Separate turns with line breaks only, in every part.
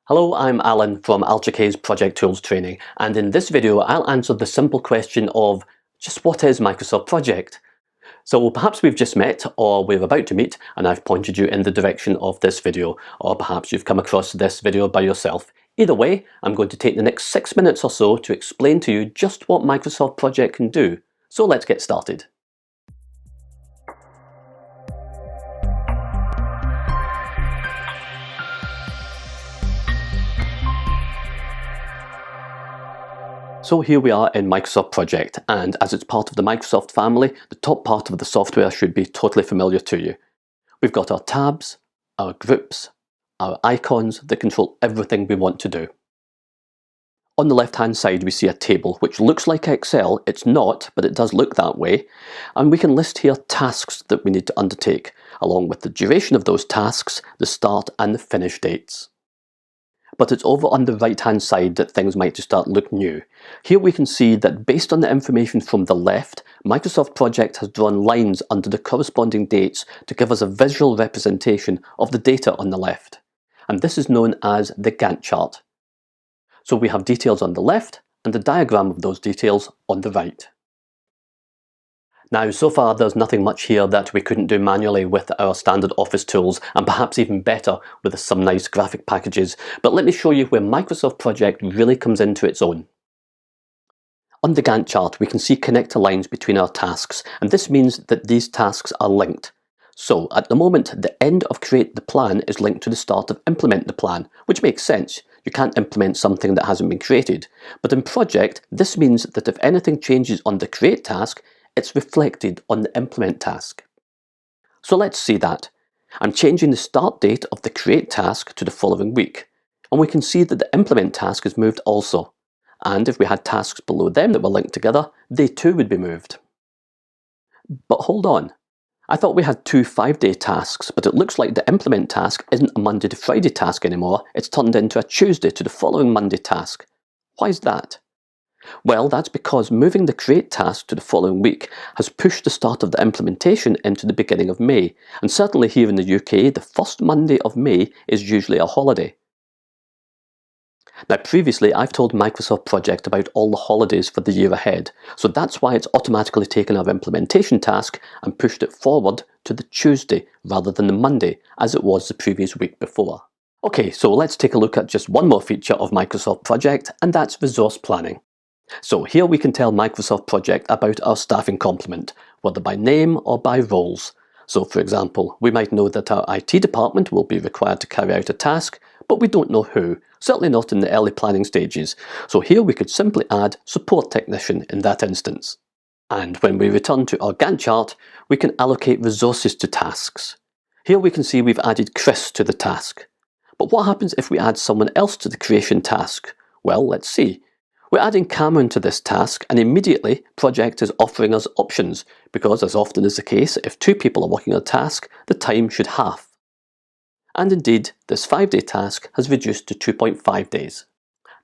Hello, I'm Alan from Alchichaze Project Tools Training, and in this video I'll answer the simple question of just what is Microsoft Project? So perhaps we've just met, or we're about to meet, and I've pointed you in the direction of this video, or perhaps you've come across this video by yourself. Either way, I'm going to take the next 6 minutes or so to explain to you just what Microsoft Project can do. So let's get started. So here we are in Microsoft Project, and as it's part of the Microsoft family, the top part of the software should be totally familiar to you. We've got our tabs, our groups, our icons that control everything we want to do. On the left-hand side we see a table which looks like Excel. It's not, but it does look that way. And we can list here tasks that we need to undertake, along with the duration of those tasks, the start and the finish dates. But it's over on the right-hand side that things might just start look new. Here we can see that based on the information from the left, Microsoft Project has drawn lines under the corresponding dates to give us a visual representation of the data on the left. And this is known as the Gantt chart. So we have details on the left and the diagram of those details on the right. Now, so far there's nothing much here that we couldn't do manually with our standard Office tools, and perhaps even better with some nice graphic packages, but let me show you where Microsoft Project really comes into its own. On the Gantt chart we can see connector lines between our tasks, and this means that these tasks are linked. So at the moment the end of create the plan is linked to the start of implement the plan, which makes sense. You can't implement something that hasn't been created. But in Project, this means that if anything changes on the create task, it's reflected on the implement task. So let's see that. I'm changing the start date of the create task to the following week, and we can see that the implement task is moved also. And if we had tasks below them that were linked together, they too would be moved. But hold on. I thought we had two 5-day tasks, but it looks like the implement task isn't a Monday to Friday task anymore. It's turned into a Tuesday to the following Monday task. Why is that? Well, that's because moving the create task to the following week has pushed the start of the implementation into the beginning of May, and certainly here in the UK, the first Monday of May is usually a holiday. Now previously I've told Microsoft Project about all the holidays for the year ahead, so that's why it's automatically taken our implementation task and pushed it forward to the Tuesday rather than the Monday as it was the previous week before. Okay, so let's take a look at just one more feature of Microsoft Project, and that's resource planning. So here we can tell Microsoft Project about our staffing complement, whether by name or by roles. So for example, we might know that our IT department will be required to carry out a task, but we don't know who, certainly not in the early planning stages. So here we could simply add support technician in that instance. And when we return to our Gantt chart, we can allocate resources to tasks. Here we can see we've added Chris to the task. But what happens if we add someone else to the creation task? Well, let's see. We're adding Cameron to this task, and immediately Project is offering us options, because as often is the case, if 2 people are working on a task, the time should half. And indeed, this 5-day task has reduced to 2.5 days.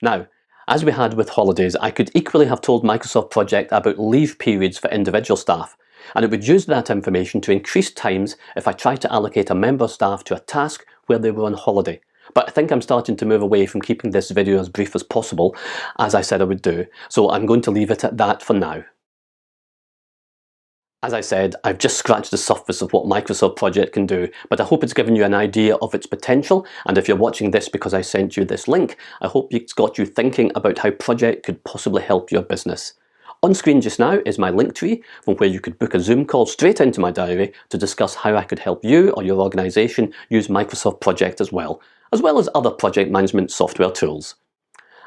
Now, as we had with holidays, I could equally have told Microsoft Project about leave periods for individual staff, and it would use that information to increase times if I tried to allocate a member of staff to a task where they were on holiday. But I think I'm starting to move away from keeping this video as brief as possible, as I said I would do, so I'm going to leave it at that for now. As I said, I've just scratched the surface of what Microsoft Project can do, but I hope it's given you an idea of its potential, and if you're watching this because I sent you this link, I hope it's got you thinking about how Project could possibly help your business. On screen just now is my link tree from where you could book a Zoom call straight into my diary to discuss how I could help you or your organisation use Microsoft Project as well as other project management software tools.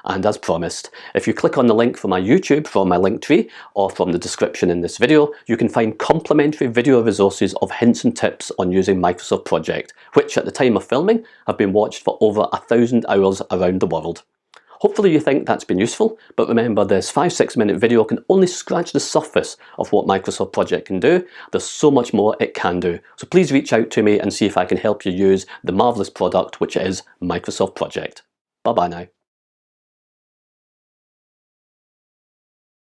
And as promised, if you click on the link from my YouTube from my link tree or from the description in this video, you can find complimentary video resources of hints and tips on using Microsoft Project, which at the time of filming have been watched for over 1,000 hours around the world. Hopefully you think that's been useful, but remember this 5-6 minute video can only scratch the surface of what Microsoft Project can do. There's so much more it can do. So please reach out to me and see if I can help you use the marvellous product which is Microsoft Project. Bye bye now.